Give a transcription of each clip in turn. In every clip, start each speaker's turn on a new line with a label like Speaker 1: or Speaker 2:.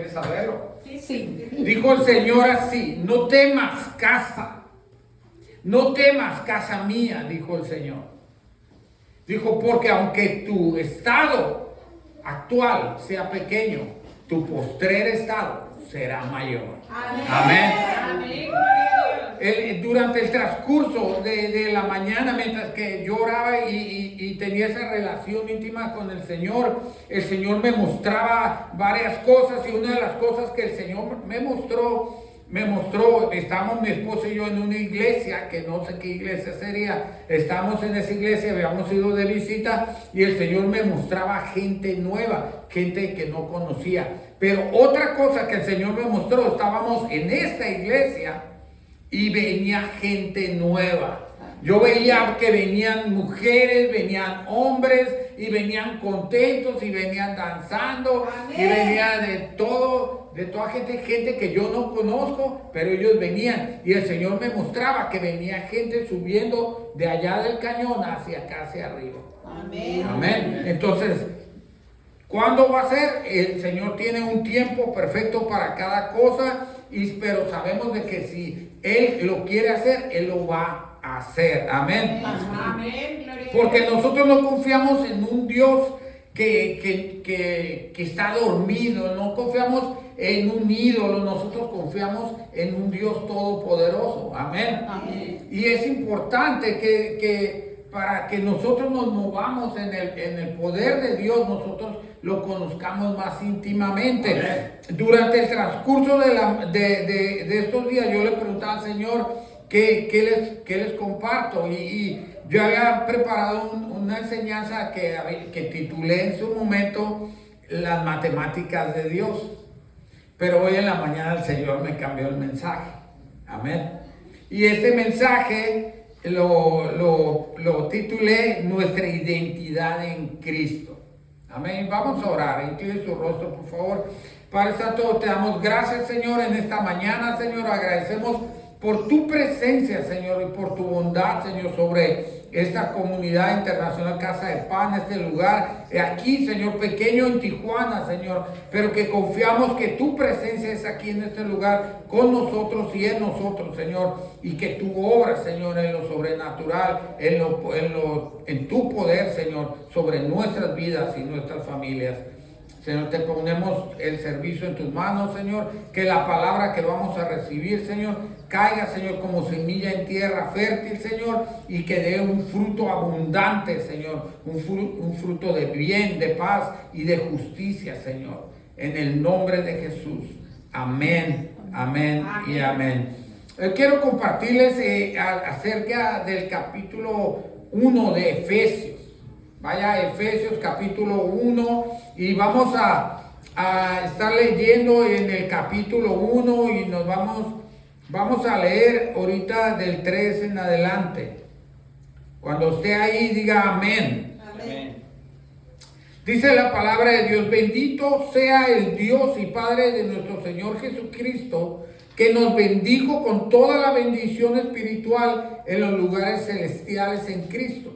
Speaker 1: ¿Quieres saberlo?
Speaker 2: Sí.
Speaker 1: Dijo el Señor así: no temas casa, no temas casa mía, dijo el Señor. Dijo, porque aunque tu estado actual sea pequeño, tu postrer estado será mayor. Amén.
Speaker 2: Amén.
Speaker 1: Durante el transcurso de la mañana, mientras que yo oraba y tenía esa relación íntima con el Señor me mostraba varias cosas, y una de las cosas que el Señor me mostró, estábamos mi esposo y yo en una iglesia, que no sé qué iglesia sería, estábamos en esa iglesia, habíamos ido de visita, y el Señor me mostraba gente nueva, gente que no conocía. Pero otra cosa que el Señor me mostró, estábamos en esta iglesia y venía gente nueva. Yo veía que venían mujeres, venían hombres, y venían contentos, y venían danzando. Amén. Y venía de toda gente que yo no conozco, pero ellos venían. Y el Señor me mostraba que venía gente subiendo de allá del cañón hacia acá, hacia arriba. Amén. Amén. Entonces, ¿cuándo va a ser? El Señor tiene un tiempo perfecto para cada cosa, pero sabemos de que si Él lo quiere hacer, Él lo va a hacer. Amén.
Speaker 2: Amén.
Speaker 1: Porque nosotros no confiamos en un Dios que está dormido, no confiamos en un ídolo, nosotros confiamos en un Dios todopoderoso. Amén.
Speaker 2: Amén.
Speaker 1: Y es importante que para que nosotros nos movamos en el poder de Dios, nosotros lo conozcamos más íntimamente. Amén. Durante el transcurso de estos días, yo le preguntaba al Señor qué les comparto, y yo había preparado una enseñanza que titulé en su momento Las matemáticas de Dios, pero hoy en la mañana el Señor me cambió el mensaje. Amén. Y este mensaje lo titulé Nuestra identidad en Cristo. Amén. Vamos a orar. Incline su rostro, por favor. Padre Santo, te damos gracias, Señor, en esta mañana, Señor. Agradecemos por tu presencia, Señor, y por tu bondad, Señor, sobre esta comunidad internacional Casa de Pan, este lugar, aquí, Señor, pequeño en Tijuana, Señor, pero que confiamos que tu presencia es aquí en este lugar, con nosotros y en nosotros, Señor, y que tu obra, Señor, en lo sobrenatural, en tu poder, Señor, sobre nuestras vidas y nuestras familias. Señor, te ponemos el servicio en tus manos, Señor, que la palabra que vamos a recibir, Señor, caiga, Señor, como semilla en tierra fértil, Señor, y que dé un fruto abundante, Señor, un fruto de bien, de paz y de justicia, Señor, en el nombre de Jesús. Amén, amén, amén. Y amén. Quiero compartirles acerca del capítulo 1 de Efesios. Vaya a Efesios capítulo 1 y vamos a estar leyendo en el capítulo 1 y nos vamos a leer ahorita del 3 en adelante. Cuando esté ahí diga amén. Amén. Dice la palabra de Dios: bendito sea el Dios y Padre de nuestro Señor Jesucristo, que nos bendijo con toda la bendición espiritual en los lugares celestiales en Cristo,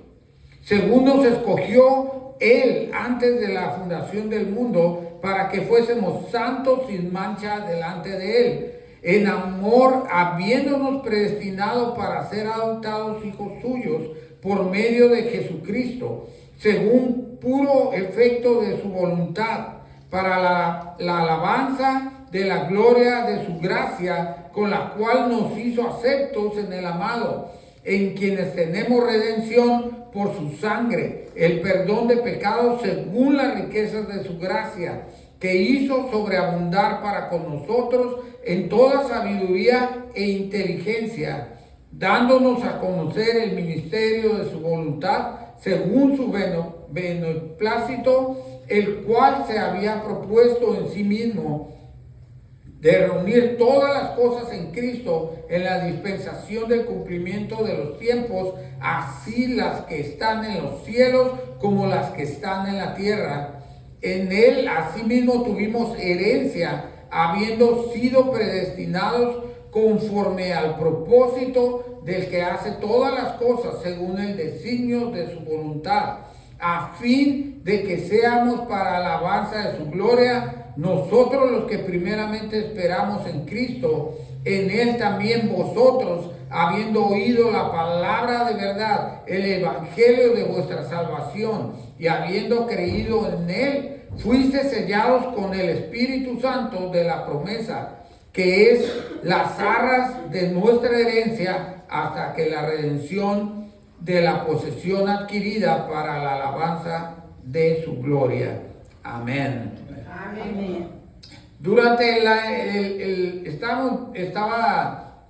Speaker 1: según nos escogió Él antes de la fundación del mundo, para que fuésemos santos sin mancha delante de Él, en amor, habiéndonos predestinado para ser adoptados hijos suyos por medio de Jesucristo, según puro efecto de su voluntad, para la alabanza de la gloria de su gracia, con la cual nos hizo aceptos en el amado, en quienes tenemos redención por su sangre, el perdón de pecados según las riquezas de su gracia, que hizo sobreabundar para con nosotros en toda sabiduría e inteligencia, dándonos a conocer el ministerio de su voluntad según su beneplácito, el cual se había propuesto en sí mismo de reunir todas las cosas en Cristo en la dispensación del cumplimiento de los tiempos, así las que están en los cielos como las que están en la tierra. En Él asimismo tuvimos herencia, habiendo sido predestinados conforme al propósito del que hace todas las cosas según el designio de su voluntad, a fin de que seamos para alabanza de su gloria, nosotros los que primeramente esperamos en Cristo, en Él también vosotros, habiendo oído la palabra de verdad, el evangelio de vuestra salvación, y habiendo creído en Él, fuiste sellados con el Espíritu Santo de la promesa, que es las arras de nuestra herencia, hasta que la redención de la posesión adquirida para la alabanza de su gloria. Amén.
Speaker 2: Amén.
Speaker 1: Durante estaba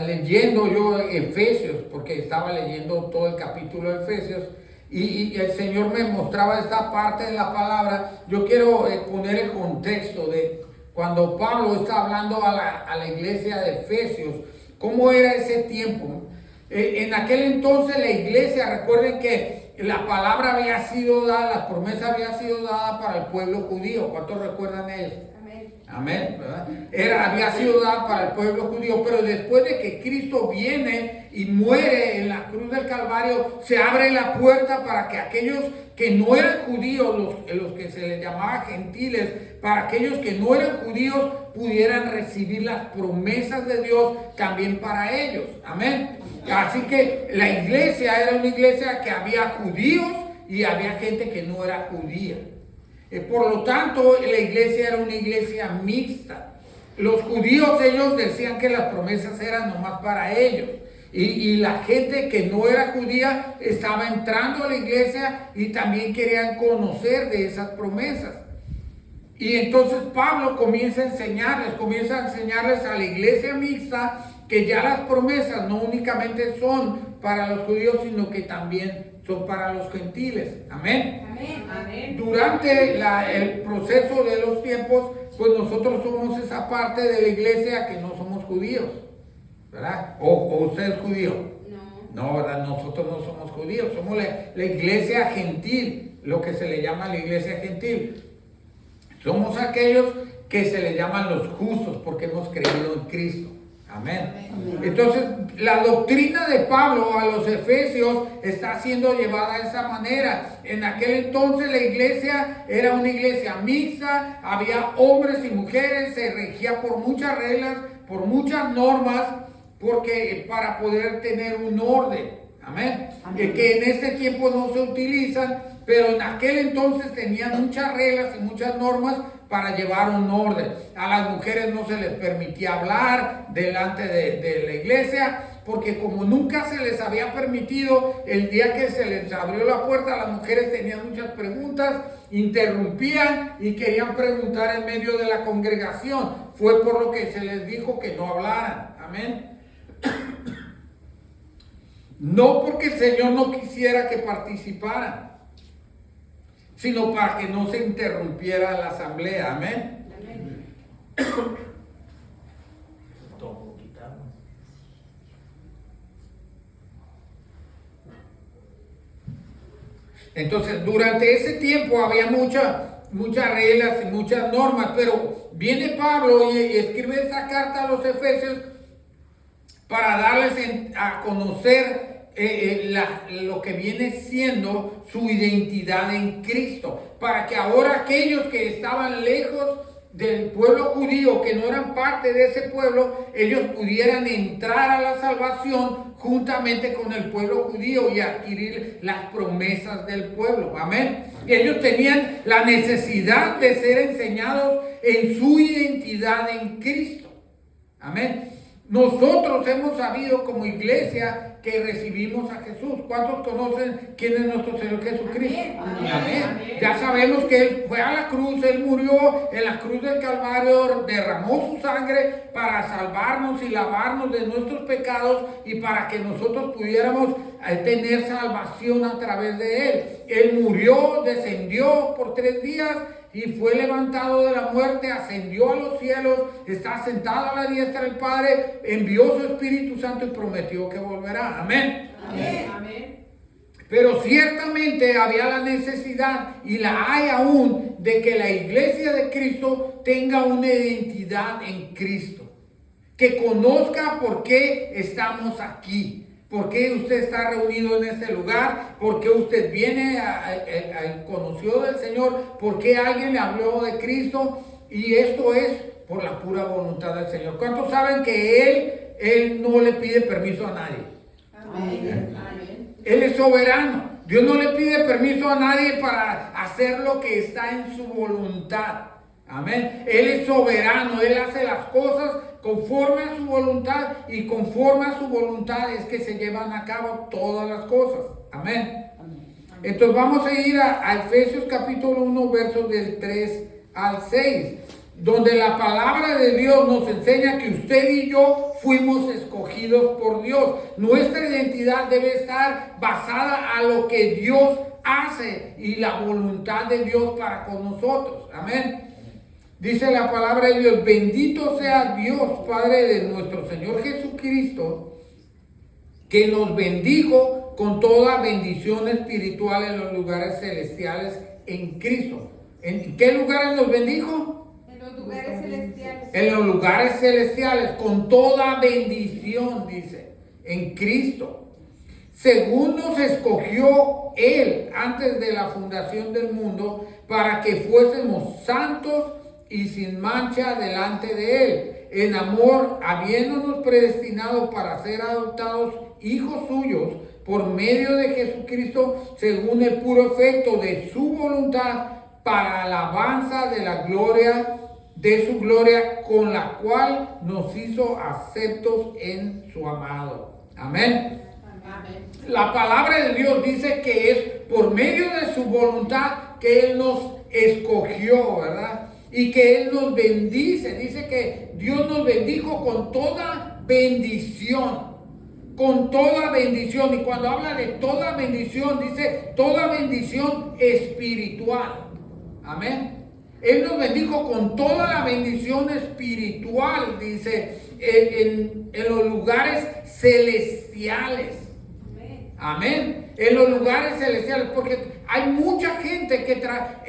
Speaker 1: leyendo yo Efesios, porque estaba leyendo todo el capítulo de Efesios, y el Señor me mostraba esta parte de la palabra. Yo quiero poner el contexto de cuando Pablo está hablando a la iglesia de Efesios, cómo era ese tiempo. En aquel entonces la iglesia, recuerden que la palabra había sido dada, la promesa había sido dada para el pueblo judío. ¿Cuántos recuerdan eso? Amén, ¿verdad? Había sido dada para el pueblo judío, pero después de que Cristo viene y muere en la cruz del Calvario, se abre la puerta para que aquellos que no eran judíos, los que se les llamaba gentiles, para aquellos que no eran judíos pudieran recibir las promesas de Dios también para ellos. Amén. Así que la iglesia era una iglesia que había judíos y había gente que no era judía. Por lo tanto, la iglesia era una iglesia mixta. Los judíos, ellos decían que las promesas eran nomás para ellos. Y la gente que no era judía estaba entrando a la iglesia y también querían conocer de esas promesas. Y entonces Pablo comienza a enseñarles a la iglesia mixta que ya las promesas no únicamente son para los judíos, sino que también son para los gentiles. Amén.
Speaker 2: Amén.
Speaker 1: Durante el proceso de los tiempos, pues nosotros somos esa parte de la iglesia que no somos judíos, ¿verdad? ¿O usted es judío? No, ¿verdad? Nosotros no somos judíos, somos la iglesia gentil, lo que se le llama la iglesia gentil. Somos aquellos que se le llaman los justos porque hemos creído en Cristo. Amén. Entonces, la doctrina de Pablo a los efesios está siendo llevada de esa manera. En aquel entonces la iglesia era una iglesia mixta, había hombres y mujeres, se regía por muchas reglas, por muchas normas, porque para poder tener un orden. Amén. Que en este tiempo no se utilizan, pero en aquel entonces tenían muchas reglas y muchas normas para llevar un orden. A las mujeres no se les permitía hablar delante de la iglesia, porque como nunca se les había permitido, el día que se les abrió la puerta, las mujeres tenían muchas preguntas, interrumpían y querían preguntar en medio de la congregación. Fue por lo que se les dijo que no hablaran. Amén. No porque el Señor no quisiera que participaran, sino para que no se interrumpiera la asamblea. Amén. Entonces, durante ese tiempo había muchas reglas y muchas normas, pero viene Pablo y escribe esta carta a los efesios para darles a conocer lo que viene siendo su identidad en Cristo, para que ahora aquellos que estaban lejos del pueblo judío, que no eran parte de ese pueblo, ellos pudieran entrar a la salvación juntamente con el pueblo judío y adquirir las promesas del pueblo. Amén. Ellos tenían la necesidad de ser enseñados en su identidad en Cristo. Amén. Nosotros hemos sabido como iglesia que recibimos a Jesús. ¿Cuántos conocen quién es nuestro Señor Jesucristo?
Speaker 2: Amén.
Speaker 1: Amén. Ya sabemos que Él fue a la cruz, Él murió en la cruz del Calvario, derramó su sangre para salvarnos y lavarnos de nuestros pecados y para que nosotros pudiéramos tener salvación a través de Él. Él murió, descendió por 3 días y fue levantado de la muerte, ascendió a los cielos, está sentado a la diestra del Padre, envió su Espíritu Santo y prometió que volverá. Amén.
Speaker 2: Amén.
Speaker 1: Pero ciertamente había la necesidad, y la hay aún, de que la iglesia de Cristo tenga una identidad en Cristo. Que conozca por qué estamos aquí. ¿Por qué usted está reunido en este lugar? ¿Por qué usted viene conoció del Señor? ¿Por qué alguien le habló de Cristo? y esto es por la pura voluntad del Señor. ¿Cuántos saben que Él no le pide permiso a nadie?
Speaker 2: Amén. Amén.
Speaker 1: Él es soberano. Dios no le pide permiso a nadie para hacer lo que está en su voluntad. Amén. Él es soberano. Él hace las cosas conforme a su voluntad, y conforme a su voluntad es que se llevan a cabo todas las cosas. Amén. Entonces vamos a ir a Efesios capítulo 1, versos del 3 al 6, donde la palabra de Dios nos enseña que usted y yo fuimos escogidos por Dios. Nuestra identidad debe estar basada a lo que Dios hace y la voluntad de Dios para con nosotros. Amén. Dice la palabra de Dios: bendito sea Dios, Padre de nuestro Señor Jesucristo, que nos bendijo con toda bendición espiritual en los lugares celestiales en Cristo. ¿En qué lugares nos bendijo?
Speaker 2: En los lugares celestiales.
Speaker 1: En los lugares celestiales, con toda bendición, dice, en Cristo. Según nos escogió Él antes de la fundación del mundo, para que fuésemos santos y sin mancha delante de Él, en amor, habiéndonos predestinado para ser adoptados hijos suyos por medio de Jesucristo, según el puro efecto de su voluntad, para alabanza de la gloria de su gloria, con la cual nos hizo aceptos en su amado. Amén.
Speaker 2: Amén.
Speaker 1: La palabra de Dios dice que es por medio de su voluntad que Él nos escogió, ¿verdad? Y que Él nos bendice. Dice que Dios nos bendijo con toda bendición. Con toda bendición. Y cuando habla de toda bendición, dice toda bendición espiritual. Amén. Él nos bendijo con toda la bendición espiritual, dice, en los lugares celestiales. Amén. En los lugares celestiales, porque hay mucha gente que entra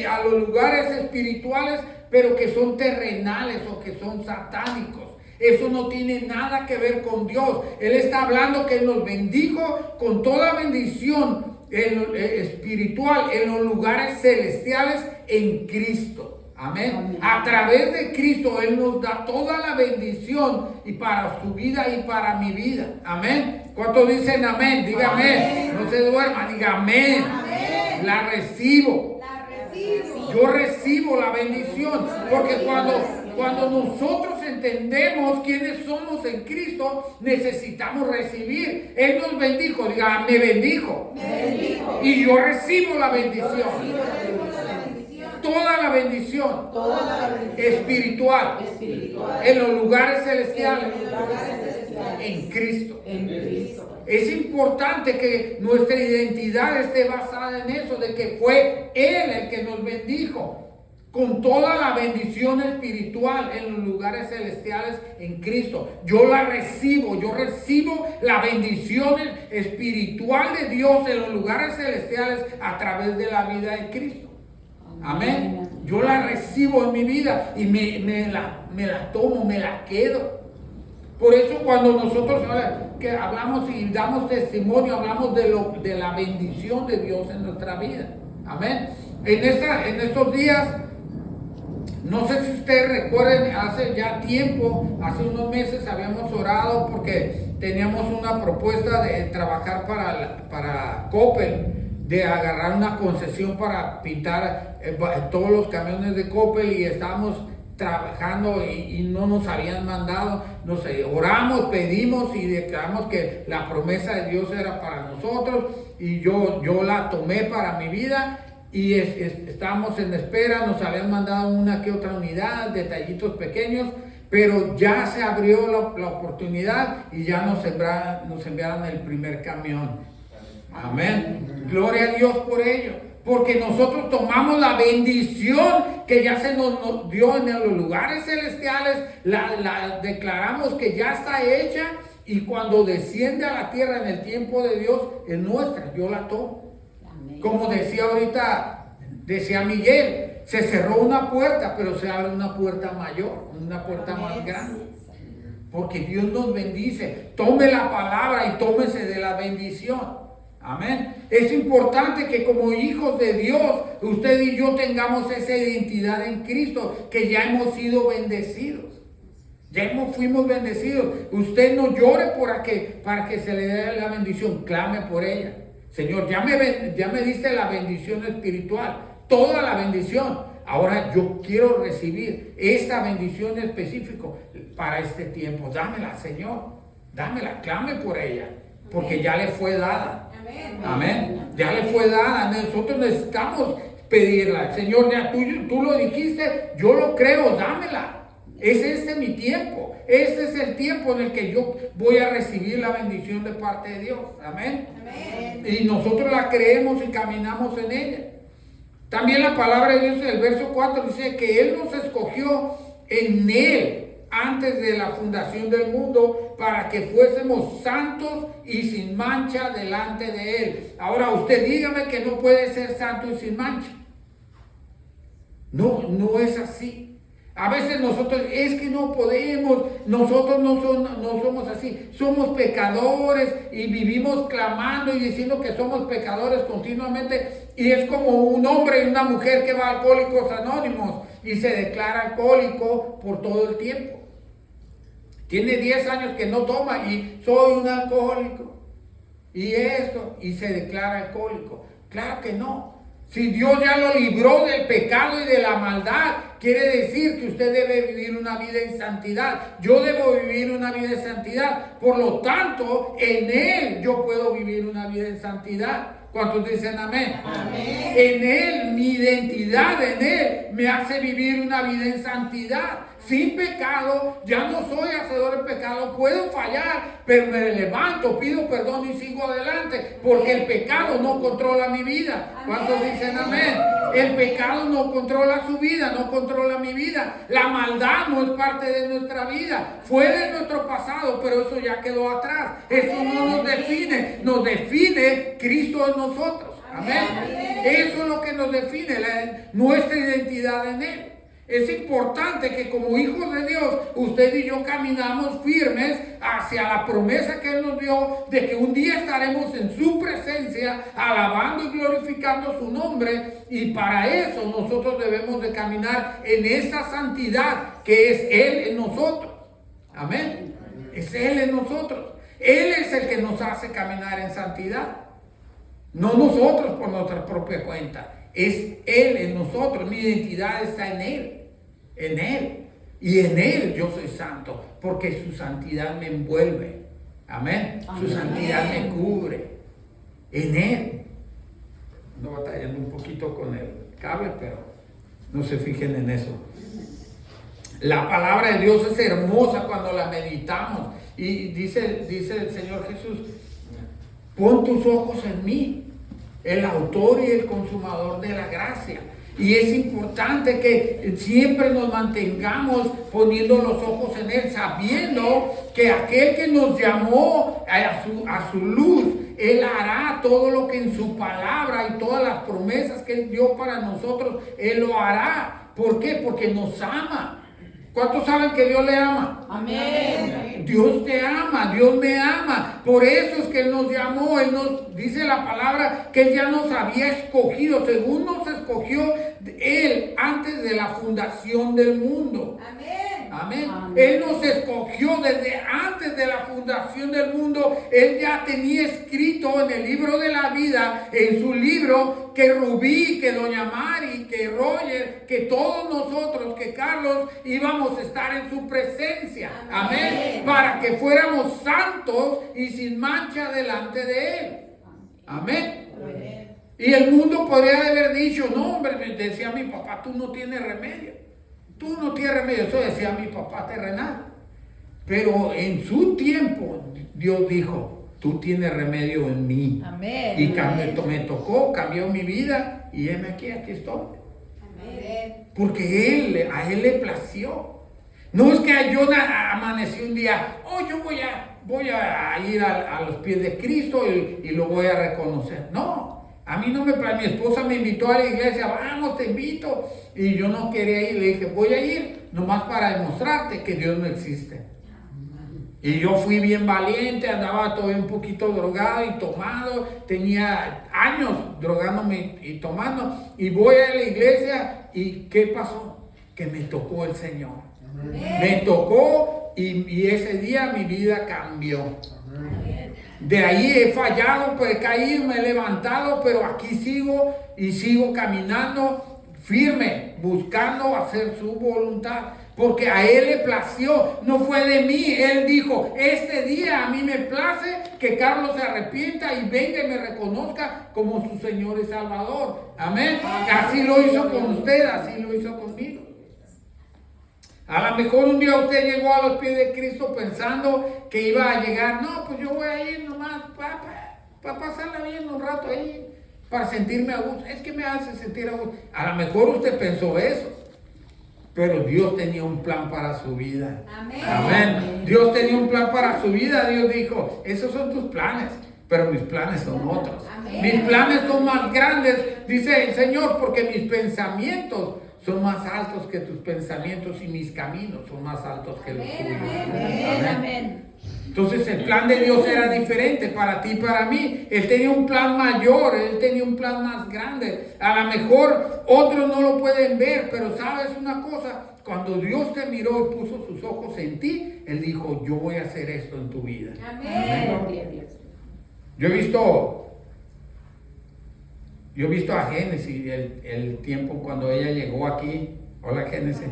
Speaker 1: a los lugares espirituales, pero que son terrenales o que son satánicos. Eso no tiene nada que ver con Dios. Él está hablando que Él nos bendijo con toda bendición espiritual en los lugares celestiales en Cristo. Amén.
Speaker 3: Amén.
Speaker 1: A través de Cristo Él nos da toda la bendición, y para su vida y para mi vida. Amén. ¿Cuántos dicen amén? Diga amén. No se duerma, diga amén.
Speaker 2: Amén.
Speaker 1: La recibo.
Speaker 2: La recibo.
Speaker 1: Yo recibo la bendición, porque cuando nosotros entendemos quiénes somos en Cristo, necesitamos recibir. Él nos bendijo, diga, me bendijo.
Speaker 2: Me bendijo.
Speaker 1: Y yo recibo la bendición.
Speaker 2: Yo recibo la bendición.
Speaker 1: Toda la bendición
Speaker 3: Toda la bendición
Speaker 1: espiritual
Speaker 3: espiritual
Speaker 1: en los lugares celestiales
Speaker 3: en los lugares celestiales
Speaker 1: en Cristo.
Speaker 3: en Cristo.
Speaker 1: Es importante que nuestra identidad esté basada en eso, de que fue Él el que nos bendijo con toda la bendición espiritual en los lugares celestiales en Cristo. Yo la recibo, yo recibo la bendición espiritual de Dios en los lugares celestiales a través de la vida de Cristo. Amén. Yo la recibo en mi vida y me la tomo, me la quedo. Por eso cuando nosotros que hablamos y damos testimonio, hablamos de la bendición de Dios en nuestra vida. Amén. En estos días, no sé si ustedes recuerden, hace ya tiempo, hace unos meses habíamos orado porque teníamos una propuesta de trabajar para Coppel, de agarrar una concesión para pintar todos los camiones de Coppel, y estábamos trabajando y no nos habían mandado. Oramos, pedimos y declaramos que la promesa de Dios era para nosotros, y yo la tomé para mi vida. Y estábamos en espera, nos habían mandado una que otra unidad, detallitos pequeños, pero ya se abrió la oportunidad y ya nos enviaron el primer camión. Amén. Gloria a Dios por ello, porque nosotros tomamos la bendición que ya se nos dio en los lugares celestiales, la declaramos que ya está hecha, y cuando desciende a la tierra en el tiempo de Dios es nuestra. Yo la tomo. Como decía ahorita, decía Miguel, se cerró una puerta, pero se abre una puerta mayor, una puerta más grande. Porque Dios nos bendice. Tome la palabra y tómese de la bendición. Amén. Es importante que como hijos de Dios, usted y yo tengamos esa identidad en Cristo, que ya hemos sido bendecidos. Fuimos bendecidos. Usted no llore para que se le dé la bendición, clame por ella. Señor, ya me diste la bendición espiritual, toda la bendición. Ahora yo quiero recibir esta bendición específica para este tiempo. Dámela, Señor. Dámela, clame por ella, porque ya le fue dada. Amén. Ya le fue dada. Nosotros necesitamos pedirla. Señor, ya tú lo dijiste, yo lo creo, dámela. Es este mi tiempo. Este es el tiempo en el que yo voy a recibir la bendición de parte de Dios. Amén.
Speaker 2: Amén.
Speaker 1: Y nosotros la creemos y caminamos en ella. También la palabra de Dios en el verso 4 dice que Él nos escogió en Él antes de la fundación del mundo para que fuésemos santos y sin mancha delante de Él. Ahora usted dígame que no puede ser santo y sin mancha. No es así. A veces nosotros, es que no podemos, nosotros no somos así, somos pecadores y vivimos clamando y diciendo que somos pecadores continuamente, y es como un hombre y una mujer que va a Alcohólicos Anónimos y se declara alcohólico por todo el tiempo. Tiene 10 años que no toma y soy un alcohólico y esto, y se declara alcohólico. Claro que no. Si Dios ya lo libró del pecado y de la maldad, quiere decir que usted debe vivir una vida en santidad. Yo debo vivir una vida en santidad. Por lo tanto, en Él yo puedo vivir una vida en santidad. ¿Cuántos dicen amén?
Speaker 2: Amén.
Speaker 1: En Él, mi identidad en Él me hace vivir una vida en santidad. Sin pecado, ya no soy hacedor de pecado, puedo fallar, pero me levanto, pido perdón y sigo adelante, porque el pecado no controla mi vida. ¿Cuántos dicen amén? El pecado no controla su vida, no controla mi vida. La maldad no es parte de nuestra vida, fue de nuestro pasado, pero eso ya quedó atrás. Eso no nos define Cristo en nosotros. Amén. Eso es lo que nos define, nuestra identidad en Él. Es importante que como hijos de Dios, usted y yo caminamos firmes hacia la promesa que Él nos dio de que un día estaremos en su presencia, alabando y glorificando su nombre, y para eso nosotros debemos de caminar en esa santidad que es Él en nosotros. Amén. Es Él en nosotros. Él es el que nos hace caminar en santidad. No nosotros por nuestra propia cuenta. Es Él en nosotros. Mi identidad está en Él. En Él. Y en Él yo soy santo. Porque su santidad me envuelve. Amén. Su santidad me cubre. En Él. Ando batallando un poquito con el cable, pero no se fijen en eso. La palabra de Dios es hermosa cuando la meditamos. Y dice el Señor Jesús: pon tus ojos en mí, el autor y el consumador de la gracia. Y es importante que siempre nos mantengamos poniendo los ojos en Él, sabiendo que aquel que nos llamó a su luz, Él hará todo lo que en su palabra y todas las promesas que Él dio para nosotros, Él lo hará. ¿Por qué? Porque nos ama. ¿Cuántos saben que Dios le ama?
Speaker 2: Amén.
Speaker 1: Dios te ama, Dios me ama. Por eso es que Él nos llamó. Él nos dice la palabra que Él ya nos había escogido, según nos escogió Él antes de la fundación del mundo.
Speaker 2: Amén.
Speaker 1: Amén.
Speaker 3: Amén.
Speaker 1: Él nos escogió desde antes de la fundación del mundo. Él ya tenía escrito en el libro de la vida, en su libro, que Rubí, que Doña Mari, que Roger, que todos nosotros, que Carlos, íbamos a estar en su presencia. Amén. Para que fuéramos santos y sin mancha delante de Él. Amén. Y el mundo podría haber dicho: no, hombre, decía mi papá, tú no tienes remedio. Tú no tienes remedio. Eso decía mi papá terrenal. Pero en su tiempo, Dios dijo: tú tienes remedio en mí.
Speaker 2: Amén.
Speaker 1: Y me tocó, cambió mi vida. Y heme aquí estoy.
Speaker 2: Amén.
Speaker 1: Porque a Él le plació. No es que yo amanecí un día: oh, yo voy a ir a los pies de Cristo y lo voy a reconocer. No. A mí no me plació. Mi esposa me invitó a la iglesia: vamos, te invito. Y yo no quería ir. Le dije: voy a ir nomás para demostrarte que Dios no existe. Y yo fui bien valiente, andaba todavía un poquito drogado y tomado, tenía años drogándome y tomando. Y voy a la iglesia y ¿qué pasó? Que me tocó el Señor. Me tocó y ese día mi vida cambió. De ahí he fallado, pues he caído, me he levantado, pero aquí sigo y sigo caminando firme, buscando hacer su voluntad. Porque a Él le plació, no fue de mí. Él dijo, este día a mí me place que Carlos se arrepienta y venga y me reconozca como su Señor y Salvador. Amén. Así lo hizo con usted, así lo hizo conmigo. A lo mejor un día usted llegó a los pies de Cristo pensando que iba a llegar. No, pues yo voy a ir nomás para pasarla bien un rato ahí, para sentirme a gusto. Es que me hace sentir a gusto. A lo mejor usted pensó eso. Pero Dios tenía un plan para su vida.
Speaker 2: Amén.
Speaker 1: Amén. Dios tenía un plan para su vida. Dios dijo, esos son tus planes, pero mis planes son otros.
Speaker 2: Amén.
Speaker 1: Mis planes son más grandes, dice el Señor, porque mis pensamientos son más altos que tus pensamientos y mis caminos son más altos que los tuyos.
Speaker 2: Amén.
Speaker 3: Amén.
Speaker 1: Entonces el plan de Dios era diferente para ti y para mí. Él tenía un plan mayor, Él tenía un plan más grande. A lo mejor otros no lo pueden ver, pero sabes una cosa, cuando Dios te miró y puso sus ojos en ti, Él dijo, yo voy a hacer esto en tu vida.
Speaker 2: Amén.
Speaker 1: Yo he visto a Génesis el tiempo cuando ella llegó aquí. Hola Génesis.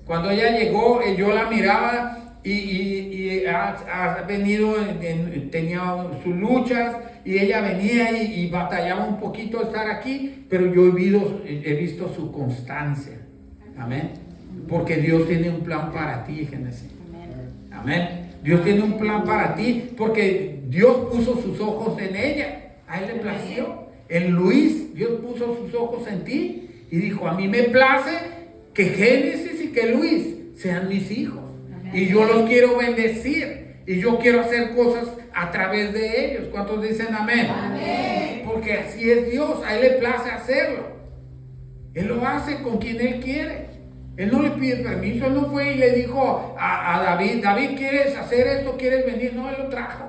Speaker 1: Cuando ella llegó, yo la miraba y ha venido, tenía sus luchas y ella venía y batallaba un poquito estar aquí, pero yo he visto su constancia. Amén. Porque Dios tiene un plan para ti, Génesis. Amén. Dios tiene un plan para ti porque Dios puso sus ojos en ella. A Él le plació. En Luis, Dios puso sus ojos en ti y dijo, a mí me place que Génesis y que Luis sean mis hijos. Y yo los quiero bendecir. Y yo quiero hacer cosas a través de ellos. ¿Cuántos dicen amén?
Speaker 2: Amén.
Speaker 1: Porque así es Dios. A Él le place hacerlo. Él lo hace con quien Él quiere. Él no le pide permiso. Él no fue y le dijo a David, David, ¿quieres hacer esto? ¿Quieres venir? No, Él lo trajo.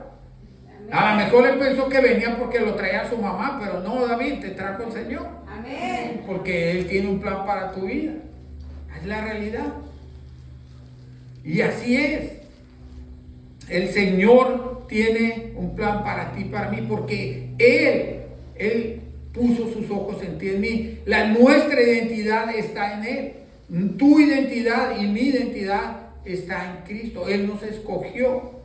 Speaker 1: A lo mejor él pensó que venía porque lo traía su mamá, pero no, David, te trajo el Señor.
Speaker 2: Amén.
Speaker 1: Porque Él tiene un plan para tu vida. Es la realidad. Y así es. El Señor tiene un plan para ti, para mí, porque Él puso sus ojos en ti, en mí. Nuestra identidad está en Él. Tu identidad y mi identidad está en Cristo. Él nos escogió.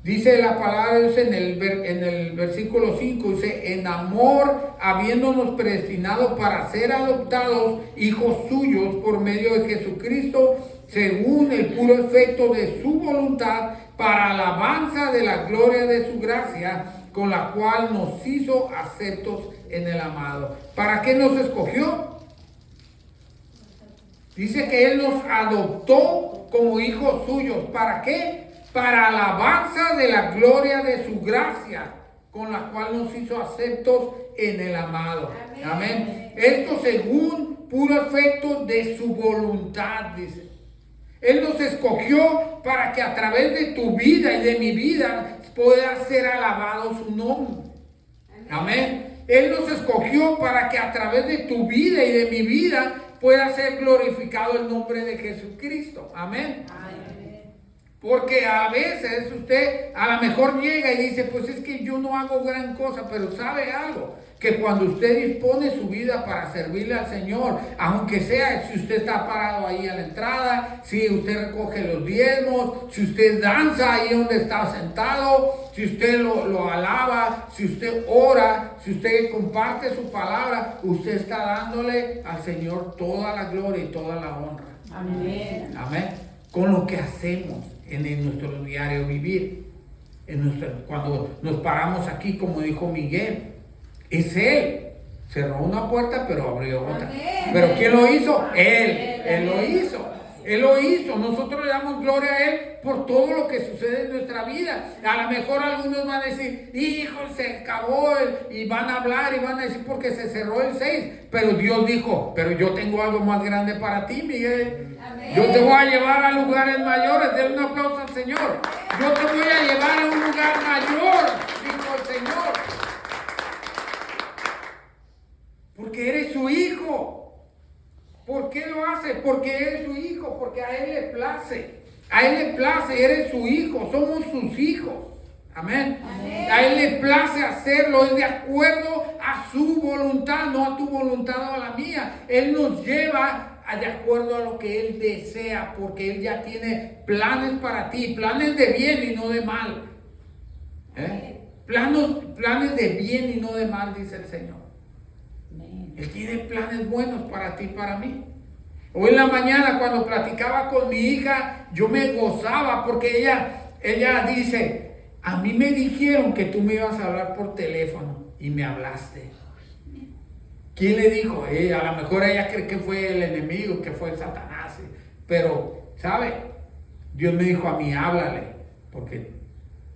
Speaker 1: Dice la palabra de Dios en el versículo 5, dice, en amor, habiéndonos predestinado para ser adoptados hijos suyos por medio de Jesucristo, según el puro efecto de su voluntad, para alabanza de la gloria de su gracia, con la cual nos hizo aceptos en el amado. ¿Para qué nos escogió? Dice que Él nos adoptó como hijos suyos. ¿Para qué? Para alabanza de la gloria de su gracia, con la cual nos hizo aceptos en el amado. Amén. Esto según puro efecto de su voluntad, dice. Él nos escogió para que a través de tu vida y de mi vida pueda ser alabado su nombre. Amén. Él nos escogió para que a través de tu vida y de mi vida pueda ser glorificado el nombre de Jesucristo. Amén. Porque a veces usted a lo mejor llega y dice, pues es que yo no hago gran cosa, pero ¿sabe algo? Que cuando usted dispone su vida para servirle al Señor, aunque sea si usted está parado ahí a la entrada, si usted recoge los diezmos, si usted danza ahí donde está sentado, si usted lo alaba, si usted ora, si usted comparte su palabra, usted está dándole al Señor toda la gloria y toda la honra.
Speaker 3: Amén.
Speaker 1: Amén. Con lo que hacemos en nuestro diario vivir, cuando nos paramos aquí, como dijo Miguel, es Él. Cerró una puerta, pero abrió otra.
Speaker 2: Amén.
Speaker 1: ¿Pero quién lo hizo? Él lo hizo. Él lo hizo. Nosotros le damos gloria a Él por todo lo que sucede en nuestra vida. A lo mejor algunos van a decir, hijo, se acabó, y van a hablar y van a decir porque se cerró el 6. Pero Dios dijo, pero yo tengo algo más grande para ti, Miguel.
Speaker 2: Amén.
Speaker 1: Yo te voy a llevar a lugares mayores. Denle un aplauso al Señor. Yo te voy a llevar a un lugar mayor, dijo el Señor. Porque eres su hijo. ¿Por qué lo hace? Porque eres su hijo, porque a Él le place. A Él le place, eres su hijo, somos sus hijos. Amén.
Speaker 2: Amén.
Speaker 1: A Él le place hacerlo, es de acuerdo a su voluntad, no a tu voluntad o a la mía. Él nos lleva de acuerdo a lo que Él desea, porque Él ya tiene planes para ti, planes de bien y no de mal. Planes de bien y no de mal, dice el Señor. Él tiene planes buenos para ti y para mí. Hoy en la mañana cuando platicaba con mi hija, yo me gozaba porque ella dice, a mí me dijeron que tú me ibas a hablar por teléfono y me hablaste. ¿Quién le dijo? A lo mejor ella cree que fue el enemigo, que fue Satanás. Pero, ¿sabe? Dios me dijo a mí, háblale, porque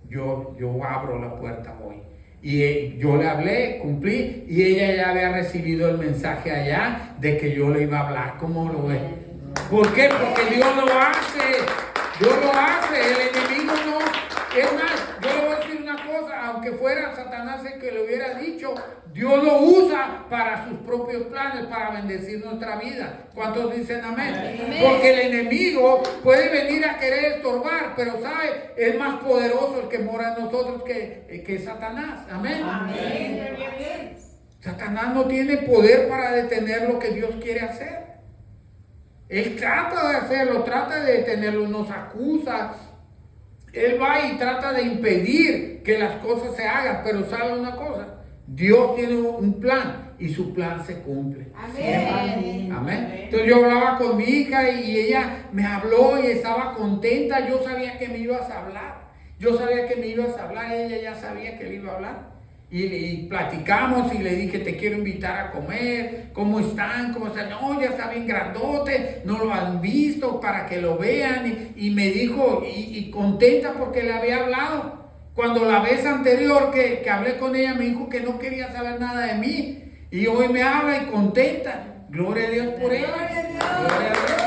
Speaker 1: yo abro la puerta hoy. Y yo le hablé, cumplí, y ella ya había recibido el mensaje allá de que yo le iba a hablar. ¿Cómo lo ve? ¿Por qué? Porque Dios lo hace. Dios lo hace. El enemigo no. Es más, yo le voy a decir una cosa, aunque fuera Satanás el que le hubiera dicho, Dios lo usa para sus propios planes, para bendecir nuestra vida. ¿Cuántos dicen amén?
Speaker 2: Amén.
Speaker 1: Porque el enemigo puede venir a querer estorbar, pero sabe, es más poderoso el que mora en nosotros que Satanás. Amén.
Speaker 2: Amén.
Speaker 1: Satanás no tiene poder para detener lo que Dios quiere hacer. Él trata de hacerlo, trata de detenerlo, nos acusa. Él va y trata de impedir que las cosas se hagan, pero ¿sabe una cosa? Dios tiene un plan y su plan se cumple.
Speaker 2: Amén.
Speaker 1: Amén. Entonces yo hablaba con mi hija y ella me habló y estaba contenta. Yo sabía que me ibas a hablar. Yo sabía que me ibas a hablar. Ella ya sabía que le iba a hablar. Y platicamos y le dije, te quiero invitar a comer. ¿Cómo están? ¿Cómo están? No, ya está bien grandote. No lo han visto para que lo vean. Y me dijo, y contenta porque le había hablado. Cuando la vez anterior que hablé con ella me dijo que no quería saber nada de mí. Y hoy me habla y contenta. Gloria a Dios por ella.
Speaker 2: Gloria a Dios.
Speaker 1: Gloria a Dios.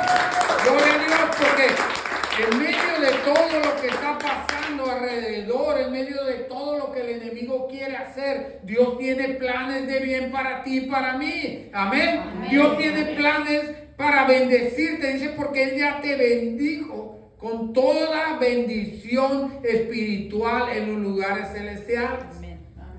Speaker 1: Gloria a Dios porque en medio de todo lo que está pasando alrededor, en medio de todo lo que el enemigo quiere hacer, Dios tiene planes de bien para ti y para mí. Amén.
Speaker 2: Amén.
Speaker 1: Dios tiene planes para bendecirte. Dice porque Él ya te bendijo con toda bendición espiritual en los lugares celestiales.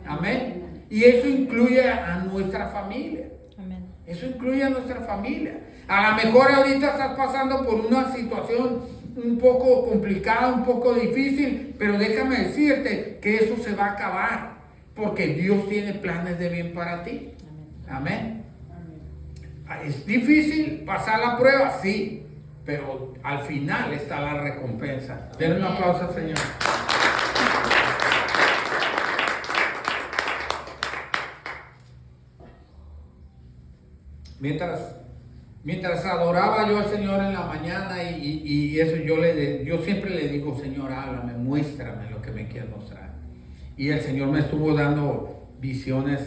Speaker 1: Amén. Y eso incluye a nuestra familia.
Speaker 4: Amén.
Speaker 1: Eso incluye a nuestra familia. A lo mejor ahorita estás pasando por una situación un poco complicada, un poco difícil, pero déjame decirte que eso se va a acabar, porque Dios tiene planes de bien para ti. Amén. ¿Es difícil pasar la prueba? Sí, pero al final está la recompensa. Denle un aplauso al Señor. Mientras adoraba yo al Señor en la mañana y eso yo siempre le digo, Señor, háblame, muéstrame lo que me quieres mostrar. Y el Señor me estuvo dando visiones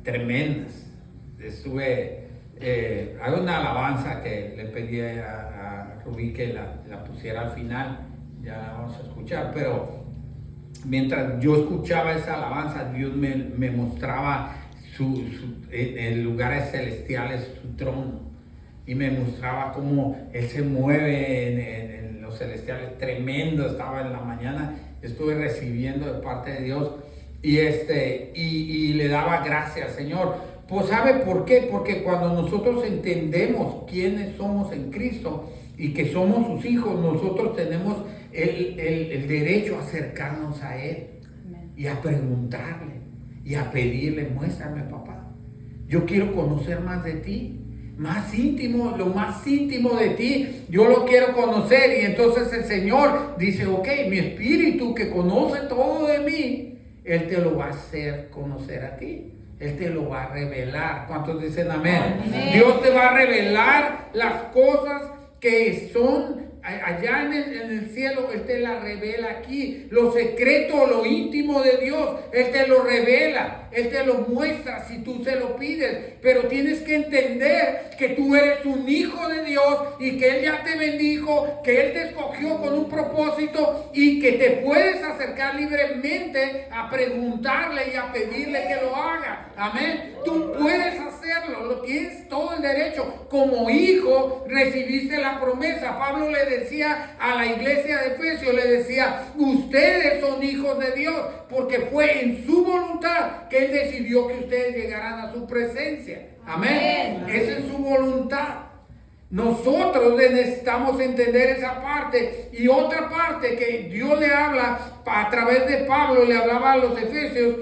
Speaker 1: tremendas. Hay una alabanza que le pedí a Rubí que la pusiera al final, ya la vamos a escuchar, pero mientras yo escuchaba esa alabanza, Dios me mostraba en lugares celestiales su trono, y me mostraba cómo Él se mueve en los celestiales. Tremendo. Estaba en la mañana, estuve recibiendo de parte de Dios y le daba gracias, Señor. Pues ¿sabe por qué? Porque cuando nosotros entendemos quiénes somos en Cristo y que somos sus hijos, nosotros tenemos el derecho a acercarnos a Él y a preguntarle y a pedirle, muéstrame, papá, yo quiero conocer más de ti, más íntimo, lo más íntimo de ti, yo lo quiero conocer. Y entonces el Señor dice, ok, mi espíritu que conoce todo de mí, Él te lo va a hacer conocer a ti, Él te lo va a revelar. ¿Cuántos dicen amén?
Speaker 2: Amén.
Speaker 1: Dios te va a revelar las cosas que son allá en el cielo, Él te la revela aquí. Lo secreto, lo íntimo de Dios, Él te lo revela, Él te lo muestra si tú se lo pides. Pero tienes que entender que tú eres un hijo de Dios y que Él ya te bendijo, que Él te escogió con un propósito y que te puedes acercar libremente a preguntarle y a pedirle que lo haga. Amén. Tú puedes hacerlo, lo tienes todo el derecho. Como hijo recibiste la promesa. Pablo le decía a la iglesia de Efesios, le decía, ustedes son hijos de Dios, porque fue en su voluntad que Él decidió que ustedes llegaran a su presencia. Amén. Esa es su voluntad. Nosotros necesitamos entender esa parte. Y otra parte que Dios le habla a través de Pablo, le hablaba a los Efesios,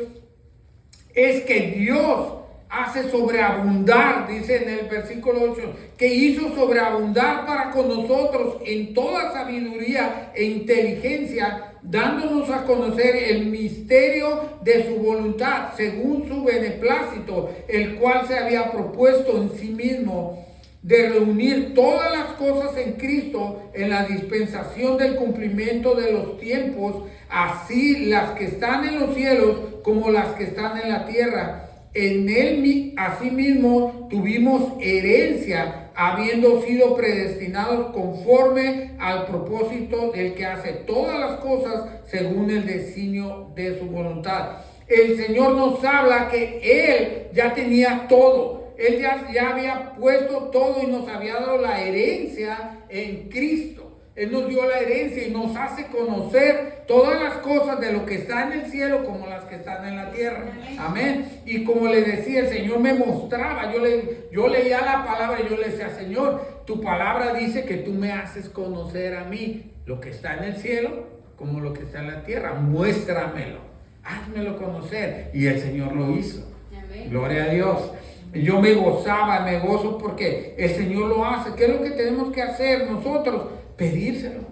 Speaker 1: es que Dios hace sobreabundar, dice en el versículo 8, que hizo sobreabundar para con nosotros en toda sabiduría e inteligencia, dándonos a conocer el misterio de su voluntad, según su beneplácito, el cual se había propuesto en sí mismo, de reunir todas las cosas en Cristo en la dispensación del cumplimiento de los tiempos, así las que están en los cielos como las que están en la tierra. En Él asimismo tuvimos herencia, habiendo sido predestinados conforme al propósito del que hace todas las cosas según el designio de su voluntad. El Señor nos habla que Él ya tenía todo. Él ya había puesto todo y nos había dado la herencia en Cristo. Él nos dio la herencia y nos hace conocer todas las cosas de lo que está en el cielo como las que están en la tierra. Amén. Y como le decía, el Señor me mostraba, yo leía la palabra y yo le decía, Señor, tu palabra dice que tú me haces conocer a mí lo que está en el cielo como lo que está en la tierra. Muéstramelo, házmelo conocer. Y el Señor lo hizo. Amén. Gloria a Dios. Yo me gozaba, me gozo porque el Señor lo hace. ¿Qué es lo que tenemos que hacer nosotros? Pedírselo.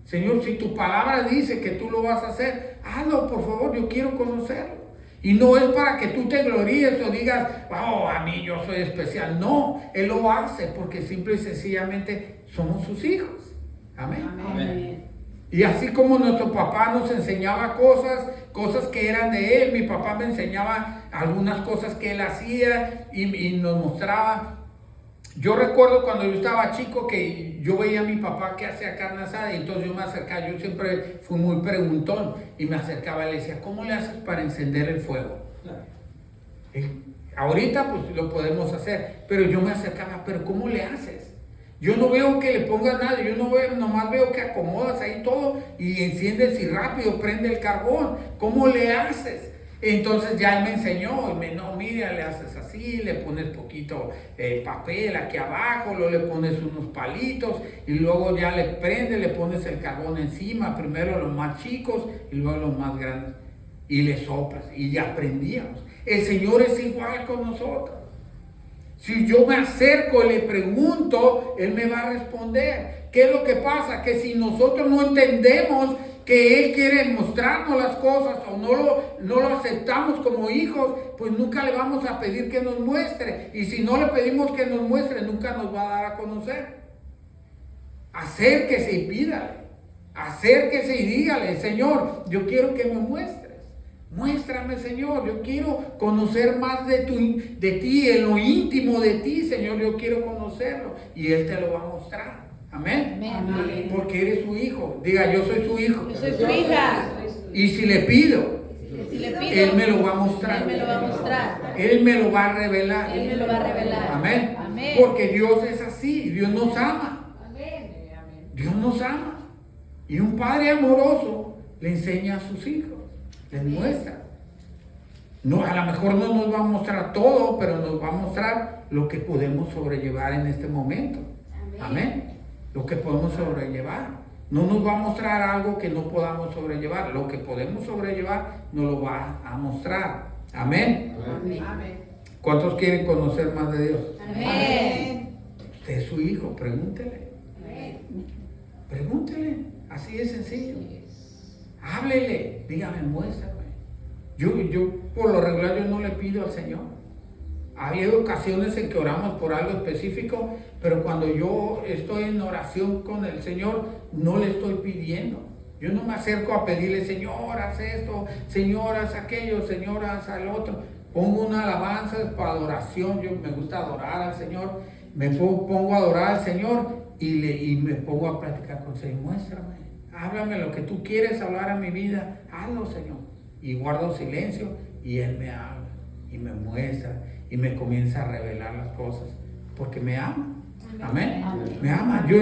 Speaker 1: Señor, si tu palabra dice que tú lo vas a hacer, hazlo, por favor, yo quiero conocerlo. Y no es para que tú te gloríes o digas, oh, a mí yo soy especial. No, Él lo hace porque simple y sencillamente somos sus hijos. Amén.
Speaker 3: Amén.
Speaker 1: Y así como nuestro papá nos enseñaba cosas que eran de él, mi papá me enseñaba algunas cosas que él hacía y nos mostraba. Yo recuerdo cuando yo estaba chico que yo veía a mi papá que hacía carne asada y entonces yo me acercaba, yo siempre fui muy preguntón y me acercaba y le decía, ¿cómo le haces para encender el fuego? Ahorita pues lo podemos hacer, pero yo me acercaba, pero ¿cómo le haces? Yo no veo que le pongas nada, yo no veo, nomás veo que acomodas ahí todo y enciendes y rápido prende el carbón. ¿Cómo le haces? Entonces ya él me enseñó, no, mira, le haces así, le pones poquito papel aquí abajo, luego le pones unos palitos y luego ya le prende, le pones el carbón encima, primero los más chicos y luego los más grandes y le soplas y ya aprendíamos. El Señor es igual con nosotros. Si yo me acerco y le pregunto, Él me va a responder. ¿Qué es lo que pasa? Que si nosotros no entendemos que Él quiere mostrarnos las cosas o no lo aceptamos como hijos, pues nunca le vamos a pedir que nos muestre. Y si no le pedimos que nos muestre, nunca nos va a dar a conocer. Acérquese y pídale. Acérquese y dígale, Señor, yo quiero que me muestres. Muéstrame, Señor, yo quiero conocer más de ti, en lo íntimo de ti, Señor, yo quiero conocerlo. Y Él te lo va a mostrar. Amén.
Speaker 3: Amén.
Speaker 1: Porque eres su hijo. Diga, yo soy su hijo.
Speaker 3: Yo soy su hija.
Speaker 1: Y si le pido, Él me lo va a mostrar.
Speaker 3: Él me lo va a mostrar.
Speaker 1: Él me lo va a revelar.
Speaker 3: Él me lo va a revelar.
Speaker 1: Amén.
Speaker 3: Amén.
Speaker 1: Porque Dios es así. Dios nos ama.
Speaker 2: Amén.
Speaker 1: Dios nos ama. Y un padre amoroso le enseña a sus hijos. Les muestra. No, a lo mejor no nos va a mostrar todo, pero nos va a mostrar lo que podemos sobrellevar en este momento. Amén. Lo que podemos sobrellevar. No nos va a mostrar algo que no podamos sobrellevar. Lo que podemos sobrellevar nos lo va a mostrar. Amén.
Speaker 2: Amén.
Speaker 1: ¿Cuántos quieren conocer más de Dios?
Speaker 3: Amén.
Speaker 1: Usted es su hijo, pregúntele.
Speaker 2: Amén.
Speaker 1: Pregúntele. Así de sencillo. Háblele, dígame, muéstrame. Yo por lo regular yo no le pido al Señor. Ha habido ocasiones en que oramos por algo específico, pero cuando yo estoy en oración con el Señor, no le estoy pidiendo. Yo no me acerco a pedirle, Señor, haz esto, Señor, haz aquello, Señor, haz al otro. Pongo una alabanza para adoración. Yo me gusta adorar al Señor. Me pongo a adorar al Señor y me pongo a platicar con el Señor. Muéstrame, háblame lo que tú quieres hablar a mi vida. Hazlo, Señor. Y guardo silencio y Él me habla y me muestra y me comienza a revelar las cosas porque me ama. Amén. Me ama. Yo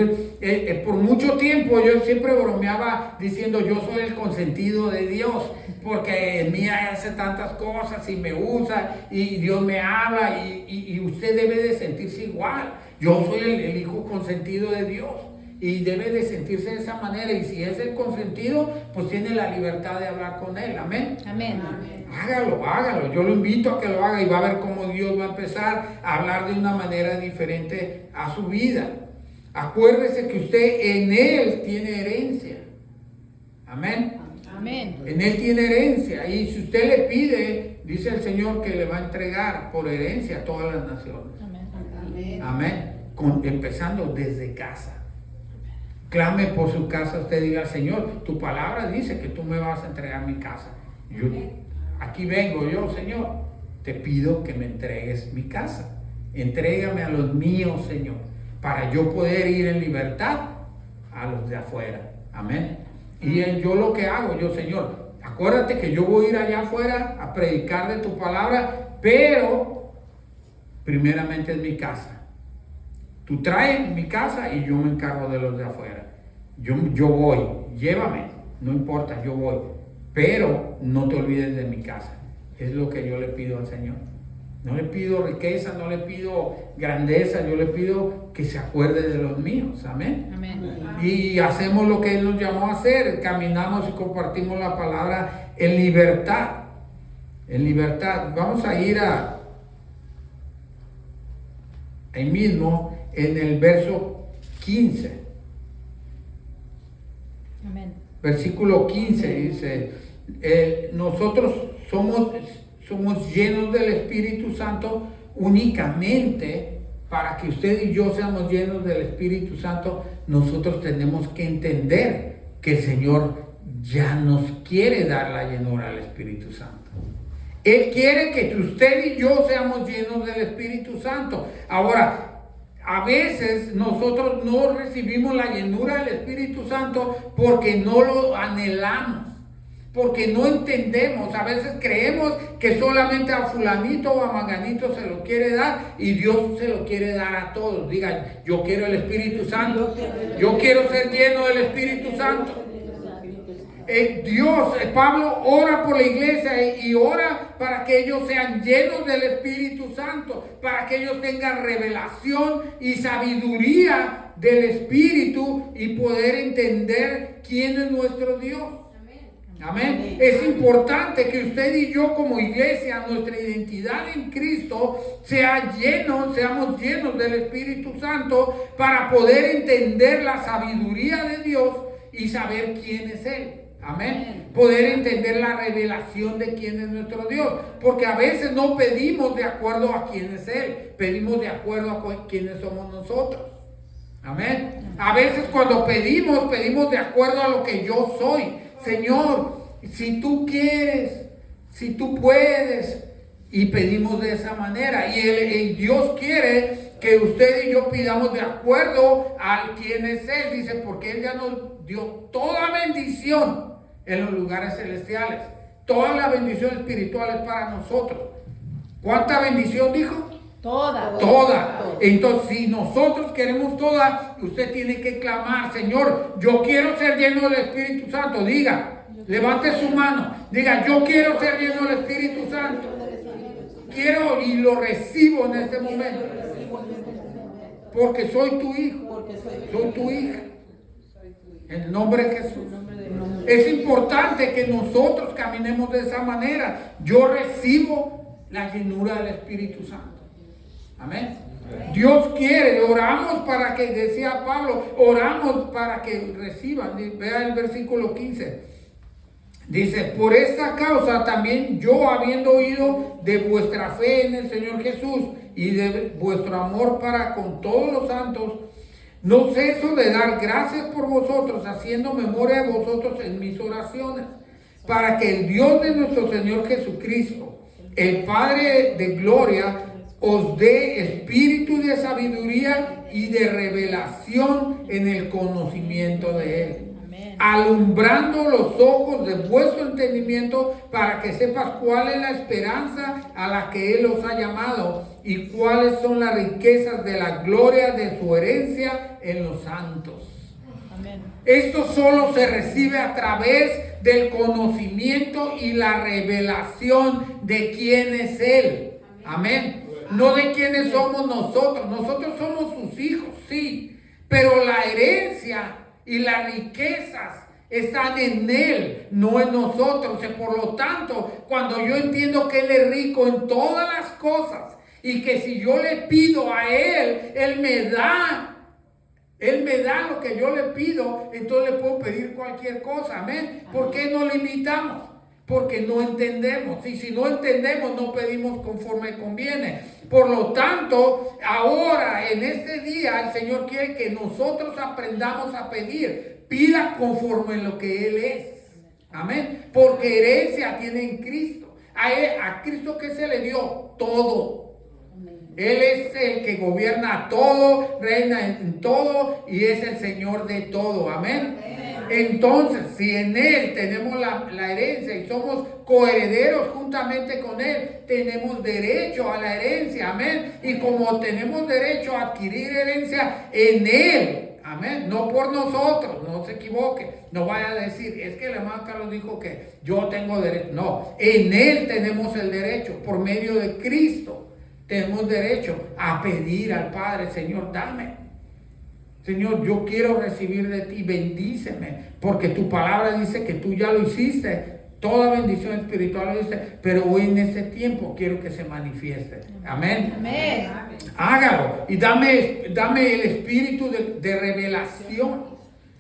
Speaker 1: por mucho tiempo yo siempre bromeaba diciendo yo soy el consentido de Dios porque mía hace tantas cosas y me usa y Dios me habla y usted debe de sentirse igual. Yo soy el hijo consentido de Dios y debe de sentirse de esa manera, y si es el consentido pues tiene la libertad de hablar con Él. Amén.
Speaker 3: Amén.
Speaker 1: Hágalo, yo lo invito a que lo haga y va a ver cómo Dios va a empezar a hablar de una manera diferente a su vida. Acuérdese que usted en Él tiene herencia. Amén.
Speaker 3: Amén.
Speaker 1: En Él tiene herencia, y si usted le pide, dice el Señor que le va a entregar por herencia a todas las naciones. Amén. Empezando desde casa. Clame por su casa, usted diga, Señor, tu palabra dice que tú me vas a entregar mi casa. Aquí vengo yo, Señor, te pido que me entregues mi casa. Entrégame a los míos, Señor, para yo poder ir en libertad a los de afuera. Amén. Y yo lo que hago, yo, Señor, acuérdate que yo voy a ir allá afuera a predicar de tu palabra, pero primeramente es mi casa. Tú traes mi casa y yo me encargo de los de afuera. Yo voy, llévame, no importa, yo voy. Pero no te olvides de mi casa. Es lo que yo le pido al Señor. No le pido riqueza, no le pido grandeza, yo le pido que se acuerde de los míos. Amén.
Speaker 3: Amén.
Speaker 1: Y hacemos lo que Él nos llamó a hacer. Caminamos y compartimos la palabra en libertad. En libertad. Vamos a ir ahí mismo en el verso 15.
Speaker 3: Amén.
Speaker 1: Versículo 15 dice, nosotros somos llenos del Espíritu Santo únicamente para que usted y yo seamos llenos del Espíritu Santo. Nosotros tenemos que entender que el Señor ya nos quiere dar la llenura del Espíritu Santo. Él quiere que usted y yo seamos llenos del Espíritu Santo. Ahora, a veces nosotros no recibimos la llenura del Espíritu Santo porque no lo anhelamos, porque no entendemos. A veces creemos que solamente a fulanito o a manganito se lo quiere dar y Dios se lo quiere dar a todos. Digan, yo quiero el Espíritu Santo, yo quiero ser lleno del Espíritu Santo. Pablo ora por la iglesia y ora para que ellos sean llenos del Espíritu Santo, para que ellos tengan revelación y sabiduría del Espíritu y poder entender quién es nuestro Dios. Amén. Es importante que usted y yo como iglesia, nuestra identidad en Cristo, seamos llenos del Espíritu Santo para poder entender la sabiduría de Dios y saber quién es Él. Amén. Poder entender la revelación de quién es nuestro Dios. Porque a veces no pedimos de acuerdo a quién es Él. Pedimos de acuerdo a quiénes somos nosotros. Amén. A veces cuando pedimos de acuerdo a lo que yo soy. Señor, si tú quieres, si tú puedes. Y pedimos de esa manera. Y Dios quiere que usted y yo pidamos de acuerdo a quién es Él. Dice, porque Él ya nos dio toda bendición en los lugares celestiales. Toda la bendición espiritual es para nosotros. ¿Cuánta bendición dijo? Toda. Entonces, si nosotros queremos toda, usted tiene que clamar, Señor, yo quiero ser lleno del Espíritu Santo. Diga, levante su mano. Diga, yo quiero ser lleno del Espíritu Santo. Quiero y lo recibo en este momento. Porque soy tu hijo. Soy tu hija. En el nombre de Jesús. Es importante que nosotros caminemos de esa manera. Yo recibo la llenura del Espíritu Santo. Amén. Dios quiere, oramos para que, decía Pablo, oramos para que reciban. Vea el versículo 15. Dice, por esta causa también yo, habiendo oído de vuestra fe en el Señor Jesús y de vuestro amor para con todos los santos, no ceso de dar gracias por vosotros, haciendo memoria de vosotros en mis oraciones, para que el Dios de nuestro Señor Jesucristo, el Padre de gloria, os dé espíritu de sabiduría y de revelación en el conocimiento de Él, alumbrando los ojos de vuestro entendimiento, para que sepas cuál es la esperanza a la que Él os ha llamado y cuáles son las riquezas de la gloria de su herencia en los santos.
Speaker 3: Amén.
Speaker 1: Esto solo se recibe a través del conocimiento y la revelación de quién es Él. Amén. No de quiénes somos nosotros. Nosotros somos sus hijos, sí, pero la herencia y las riquezas están en Él, no en nosotros. Y por lo tanto, cuando yo entiendo que Él es rico en todas las cosas y que si yo le pido a Él, Él me da lo que yo le pido, entonces le puedo pedir cualquier cosa. Amén. ¿Por qué nos limitamos? Porque no entendemos. Y si no entendemos, no pedimos conforme conviene. Por lo tanto, ahora en este día el Señor quiere que nosotros aprendamos a pedir. Pida conforme lo que Él es. Amén. Porque herencia tiene en Cristo. A Cristo, que se le dio todo. Él es el que gobierna todo, reina en todo y es el Señor de todo. Amén. Entonces, si en Él tenemos la herencia y somos coherederos juntamente con Él, tenemos derecho a la herencia. Amén. Y como tenemos derecho a adquirir herencia en Él, amén, no por nosotros, no se equivoque, no vaya a decir, es que el hermano Carlos dijo que yo tengo derecho. No, en Él tenemos el derecho, por medio de Cristo. Tenemos derecho a pedir al Padre, Señor, dame. Señor, yo quiero recibir de ti, bendíceme, porque tu palabra dice que tú ya lo hiciste. Toda bendición espiritual lo hiciste, pero hoy en este tiempo quiero que se manifieste. Amén.
Speaker 3: Amén.
Speaker 1: Hágalo y dame el espíritu de revelación.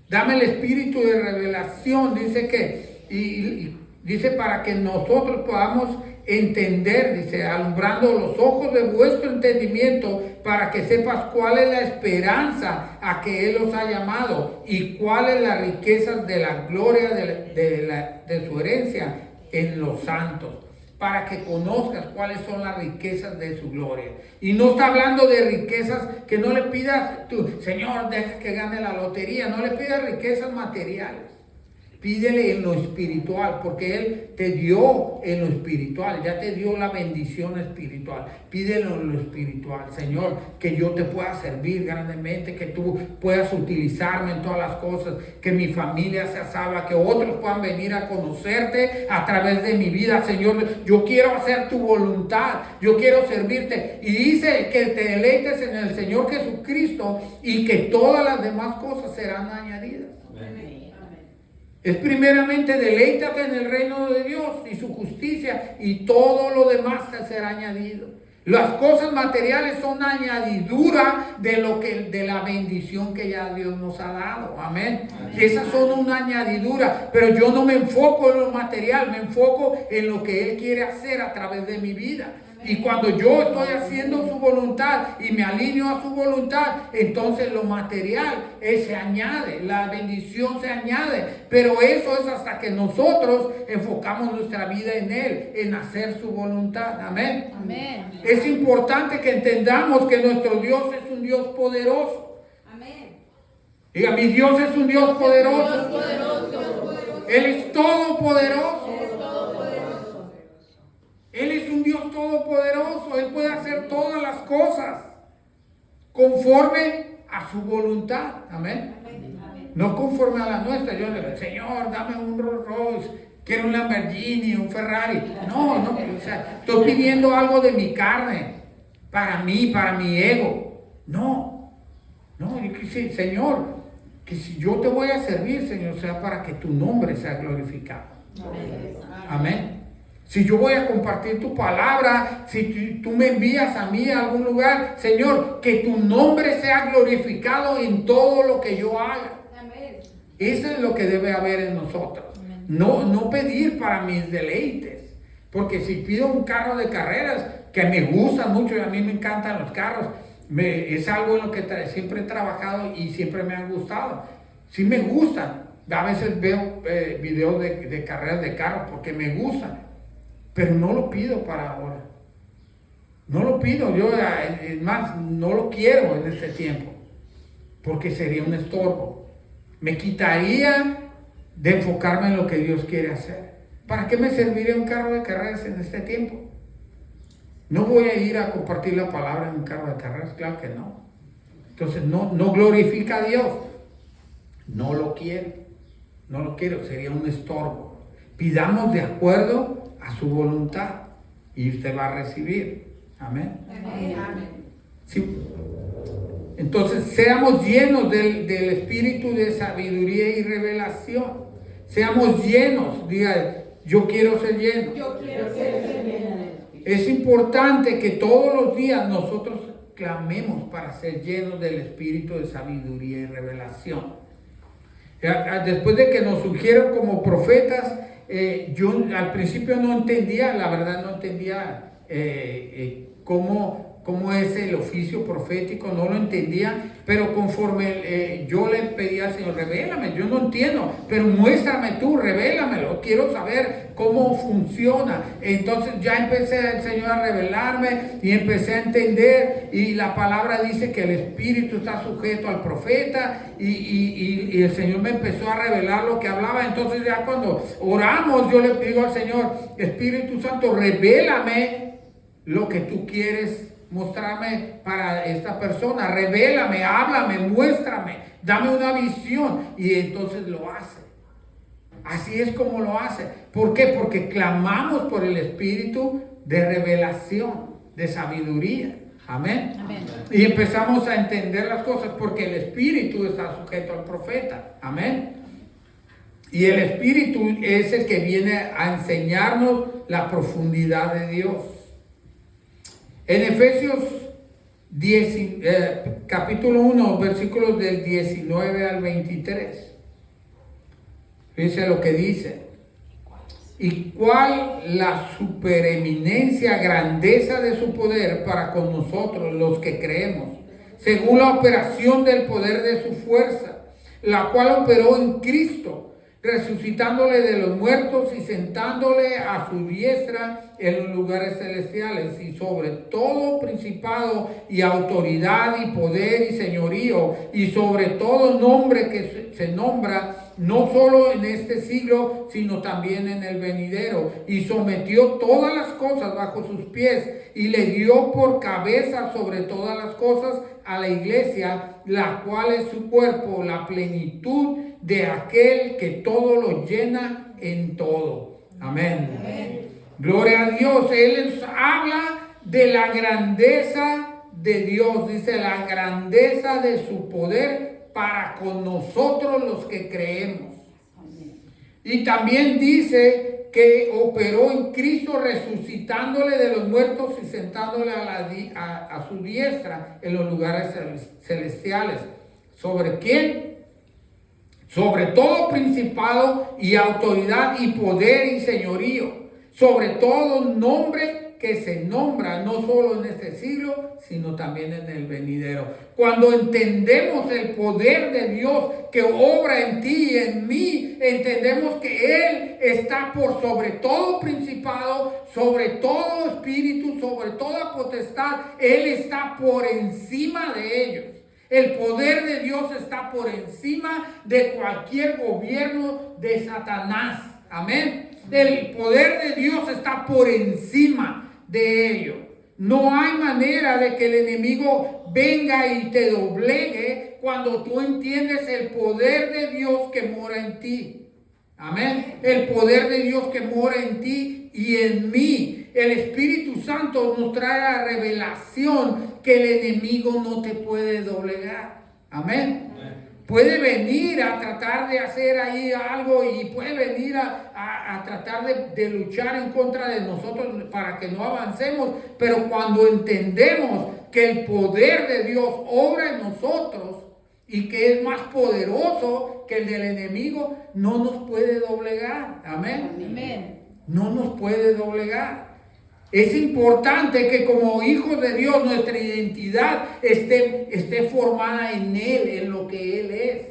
Speaker 1: Dame el espíritu de revelación. Dice que, y dice para que nosotros podamos entender, dice, alumbrando los ojos de vuestro entendimiento, para que sepas cuál es la esperanza a que Él os ha llamado y cuáles las riquezas de la gloria de su herencia en los santos, para que conozcas cuáles son las riquezas de su gloria. Y no está hablando de riquezas que no le pidas tú, Señor, deja que gane la lotería. No le pidas riquezas materiales. Pídele en lo espiritual, porque Él te dio en lo espiritual, ya te dio la bendición espiritual. Pídele en lo espiritual, Señor, que yo te pueda servir grandemente, que tú puedas utilizarme en todas las cosas, que mi familia sea salva, que otros puedan venir a conocerte a través de mi vida. Señor, yo quiero hacer tu voluntad, yo quiero servirte. Y dice que te deleites en el Señor Jesucristo y que todas las demás cosas serán añadidas. Es primeramente deleítate en el reino de Dios y su justicia, y todo lo demás te será añadido. Las cosas materiales son añadidura de la bendición que ya Dios nos ha dado. Amén. Y esas son una añadidura, pero yo no me enfoco en lo material, me enfoco en lo que Él quiere hacer a través de mi vida. Y cuando yo estoy haciendo su voluntad y me alineo a su voluntad, entonces lo material se añade, la bendición se añade. Pero eso es hasta que nosotros enfocamos nuestra vida en Él, en hacer su voluntad. Amén.
Speaker 3: Amén.
Speaker 1: Es importante que entendamos que nuestro Dios es un Dios poderoso.
Speaker 2: Amén.
Speaker 1: Diga, mi Dios es un Dios poderoso. Él es todopoderoso. Él es un Dios todopoderoso. Él puede hacer todas las cosas conforme a su voluntad. Amén. No conforme a la nuestra. Yo le digo, Señor, dame un Rolls Royce, quiero un Lamborghini, un Ferrari. No, o sea, estoy pidiendo algo de mi carne, para mí, para mi ego. No, yo quise, Señor, que si yo te voy a servir, Señor, sea para que tu nombre sea glorificado. Amén. Si yo voy a compartir tu palabra, si tú me envías a mí a algún lugar, Señor, que tu nombre sea glorificado en todo lo que yo haga.
Speaker 2: Amén.
Speaker 1: Eso es lo que debe haber en nosotros. no pedir para mis deleites. Porque si pido un carro de carreras, que me gusta mucho y a mí me encantan los carros, es algo en lo que siempre he trabajado y siempre me han gustado. Sí me gustan. A veces veo videos de carreras de carros porque me gustan. Pero no lo pido para ahora. No lo pido. Yo, es más, no lo quiero en este tiempo. Porque sería un estorbo. Me quitaría de enfocarme en lo que Dios quiere hacer. ¿Para qué me serviría un carro de carreras en este tiempo? ¿No voy a ir a compartir la palabra en un carro de carreras? Claro que no. Entonces no glorifica a Dios. No lo quiero. No lo quiero, sería un estorbo. Pidamos de acuerdo a su voluntad y usted va a recibir. Amén.
Speaker 2: Amén.
Speaker 1: Sí. Entonces seamos llenos del espíritu de sabiduría y revelación. Seamos llenos. Diga, yo quiero ser lleno.
Speaker 2: Yo quiero ser lleno.
Speaker 1: Es importante que todos los días nosotros clamemos para ser llenos del espíritu de sabiduría y revelación. Después de que nos surgieron como profetas, yo al principio no entendía, la verdad no entendía cómo es el oficio profético, no lo entendía, pero conforme yo le pedía al Señor, revélame, yo no entiendo, pero muéstrame tú, revélamelo, quiero saber cómo funciona. Entonces ya empecé el Señor a revelarme y empecé a entender, y la palabra dice que el espíritu está sujeto al profeta, y el Señor me empezó a revelar lo que hablaba. Entonces ya cuando oramos, yo le digo al Señor, Espíritu Santo, revélame lo que tú quieres mostrarme para esta persona, revélame, háblame, muéstrame, dame una visión, y entonces lo hace. Así es como lo hace. ¿Por qué? Porque clamamos por el espíritu de revelación, de sabiduría. Amén.
Speaker 3: Amén.
Speaker 1: Y empezamos a entender las cosas porque el espíritu está sujeto al profeta. Amén. Y el espíritu es el que viene a enseñarnos la profundidad de Dios. En Efesios capítulo 1, versículos del 19 al 23. Fíjense lo que dice. Y cuál la supereminencia, grandeza de su poder para con nosotros los que creemos, según la operación del poder de su fuerza, la cual operó en Cristo, resucitándole de los muertos y sentándole a su diestra en los lugares celestiales, y sobre todo principado y autoridad y poder y señorío, y sobre todo nombre que se nombra no solo en este siglo, sino también en el venidero, y sometió todas las cosas bajo sus pies, y le dio por cabeza sobre todas las cosas a la iglesia, la cual es su cuerpo, la plenitud de aquel que todo lo llena en todo. Amén. Amén. Gloria a Dios. Él nos habla de la grandeza de Dios, dice la grandeza de su poder para con nosotros los que creemos. Y también dice que operó en Cristo, resucitándole de los muertos y sentándole a su diestra en los lugares celestiales. ¿Sobre quién? Sobre todo principado y autoridad y poder y señorío. Sobre todo nombre que se nombra no solo en este siglo, sino también en el venidero. Cuando entendemos el poder de Dios que obra en ti y en mí, entendemos que Él está por sobre todo principado, sobre todo espíritu, sobre toda potestad. Él está por encima de ellos. El poder de Dios está por encima de cualquier gobierno de Satanás. Amén. El poder de Dios está por encima de ello. No hay manera de que el enemigo venga y te doblegue cuando tú entiendes el poder de Dios que mora en ti. Amén. El poder de Dios que mora en ti y en mí. El Espíritu Santo nos trae la revelación que el enemigo no te puede doblegar. Amén. Puede venir a tratar de hacer ahí algo y puede venir a tratar de luchar en contra de nosotros para que no avancemos. Pero cuando entendemos que el poder de Dios obra en nosotros, y que es más poderoso que el del enemigo, no nos puede doblegar. Amén.
Speaker 3: Amén.
Speaker 1: No nos puede doblegar. Es importante que como hijos de Dios nuestra identidad esté formada en Él, en lo que Él es.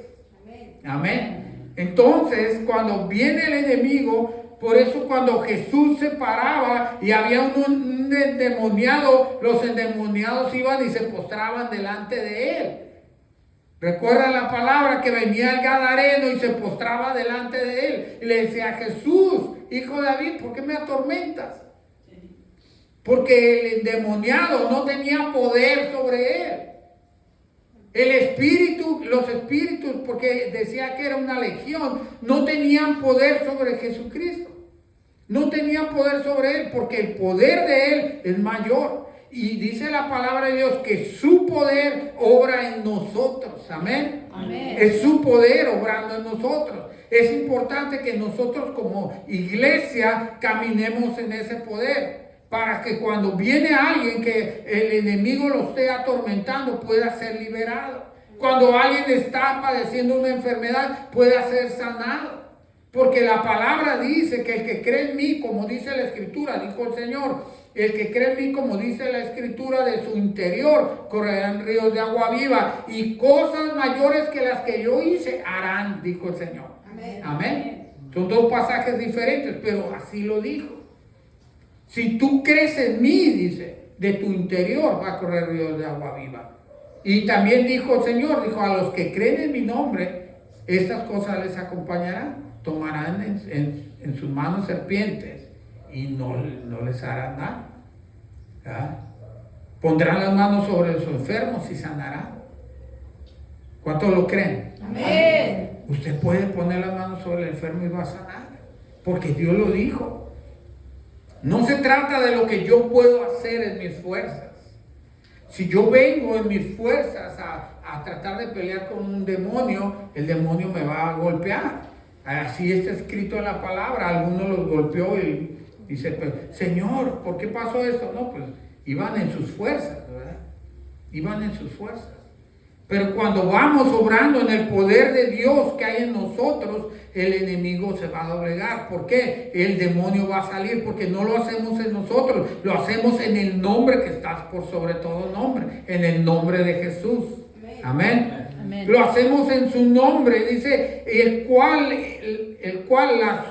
Speaker 1: Amén. Entonces, cuando viene el enemigo, por eso cuando Jesús se paraba y había un endemoniado, los endemoniados iban y se postraban delante de Él. Recuerda la palabra que venía el gadareno y se postraba delante de Él. Y le decía: Jesús, hijo de David, ¿por qué me atormentas? Porque el endemoniado no tenía poder sobre él. El espíritu, los espíritus, porque decía que era una legión, no tenían poder sobre Jesucristo. No tenían poder sobre Él, porque el poder de Él es mayor. Y dice la palabra de Dios que su poder obra en nosotros. Amén.
Speaker 3: Amén.
Speaker 1: Es su poder obrando en nosotros. Es importante que nosotros como iglesia caminemos en ese poder, para que cuando viene alguien que el enemigo lo esté atormentando, pueda ser liberado. Cuando alguien está padeciendo una enfermedad, pueda ser sanado. Porque la palabra dice que el que cree en mí, como dice la Escritura, dijo el Señor, el que cree en mí, como dice la Escritura, de su interior correrán ríos de agua viva, y cosas mayores que las que yo hice harán, dijo el Señor.
Speaker 2: Amén.
Speaker 1: Amén. Son dos pasajes diferentes, pero así lo dijo. Si tú crees en mí, dice, de tu interior va a correr ríos de agua viva. Y también dijo el Señor, dijo: a los que creen en mi nombre, estas cosas les acompañarán. Tomarán en sus manos serpientes y no les harán nada. ¿Verdad? Pondrán las manos sobre los enfermos y sanarán. ¿Cuántos lo creen?
Speaker 3: Amén.
Speaker 1: Usted puede poner las manos sobre el enfermo y va a sanar, porque Dios lo dijo. No se trata de lo que yo puedo hacer en mis fuerzas. Si yo vengo en mis fuerzas a tratar de pelear con un demonio, el demonio me va a golpear. Así está escrito en la palabra. Algunos los golpeó y dice: pues, Señor, ¿por qué pasó esto? No, pues iban en sus fuerzas, ¿verdad? Iban en sus fuerzas. Pero cuando vamos obrando en el poder de Dios que hay en nosotros, el enemigo se va a doblegar. ¿Por qué? El demonio va a salir, porque no lo hacemos en nosotros, lo hacemos en el nombre que está por sobre todo nombre, en el nombre de Jesús. Amén.
Speaker 3: Amén.
Speaker 1: Lo hacemos en su nombre, dice, el cual la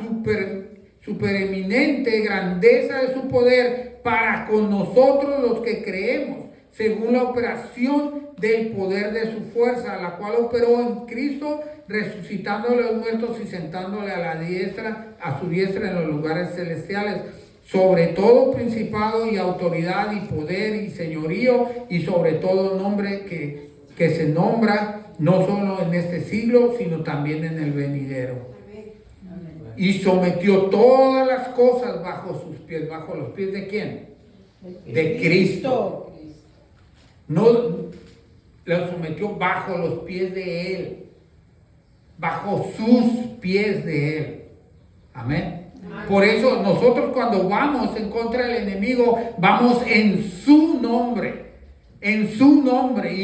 Speaker 1: supereminente grandeza de su poder para con nosotros los que creemos, según la operación del poder de su fuerza, la cual operó en Cristo, resucitándole a los muertos y sentándole a su diestra en los lugares celestiales, sobre todo principado y autoridad y poder y señorío, y sobre todo nombre que se nombra no solo en este siglo, sino también en el venidero. Y sometió todas las cosas bajo sus pies. ¿Bajo los pies de quién? De Cristo. No lo sometió bajo los pies de Él, bajo sus pies de Él. Amén. Por eso nosotros cuando vamos en contra del enemigo, vamos en su nombre, y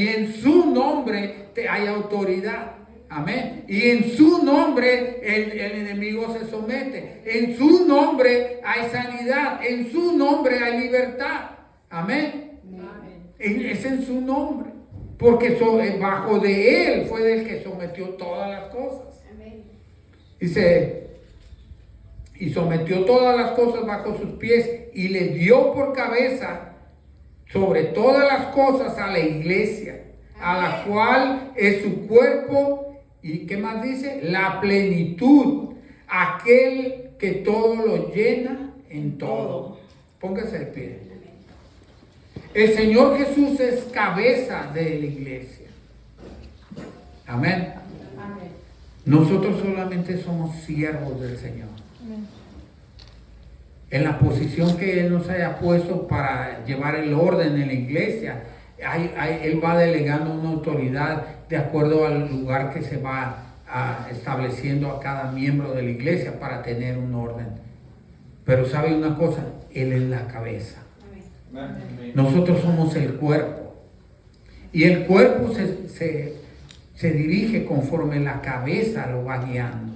Speaker 1: en su nombre hay autoridad. Amén. Y en su nombre el enemigo se somete. En su nombre hay sanidad. En su nombre hay libertad. Amén. Es en su nombre. Porque bajo de Él fue del que sometió todas las cosas. Dice: y sometió todas las cosas bajo sus pies y le dio por cabeza sobre todas las cosas a la iglesia, a la cual es su cuerpo. ¿Y qué más dice? La plenitud, aquel que todo lo llena en todo. Póngase de pie. El Señor Jesús es cabeza de la iglesia. Amén. Nosotros solamente somos siervos del Señor. En la posición que Él nos haya puesto para llevar el orden en la iglesia, Él va delegando una autoridad de acuerdo al lugar que se va estableciendo a cada miembro de la iglesia para tener un orden. Pero ¿sabe una cosa? Él es la cabeza. Nosotros somos el cuerpo. Y el cuerpo se dirige conforme la cabeza lo va guiando.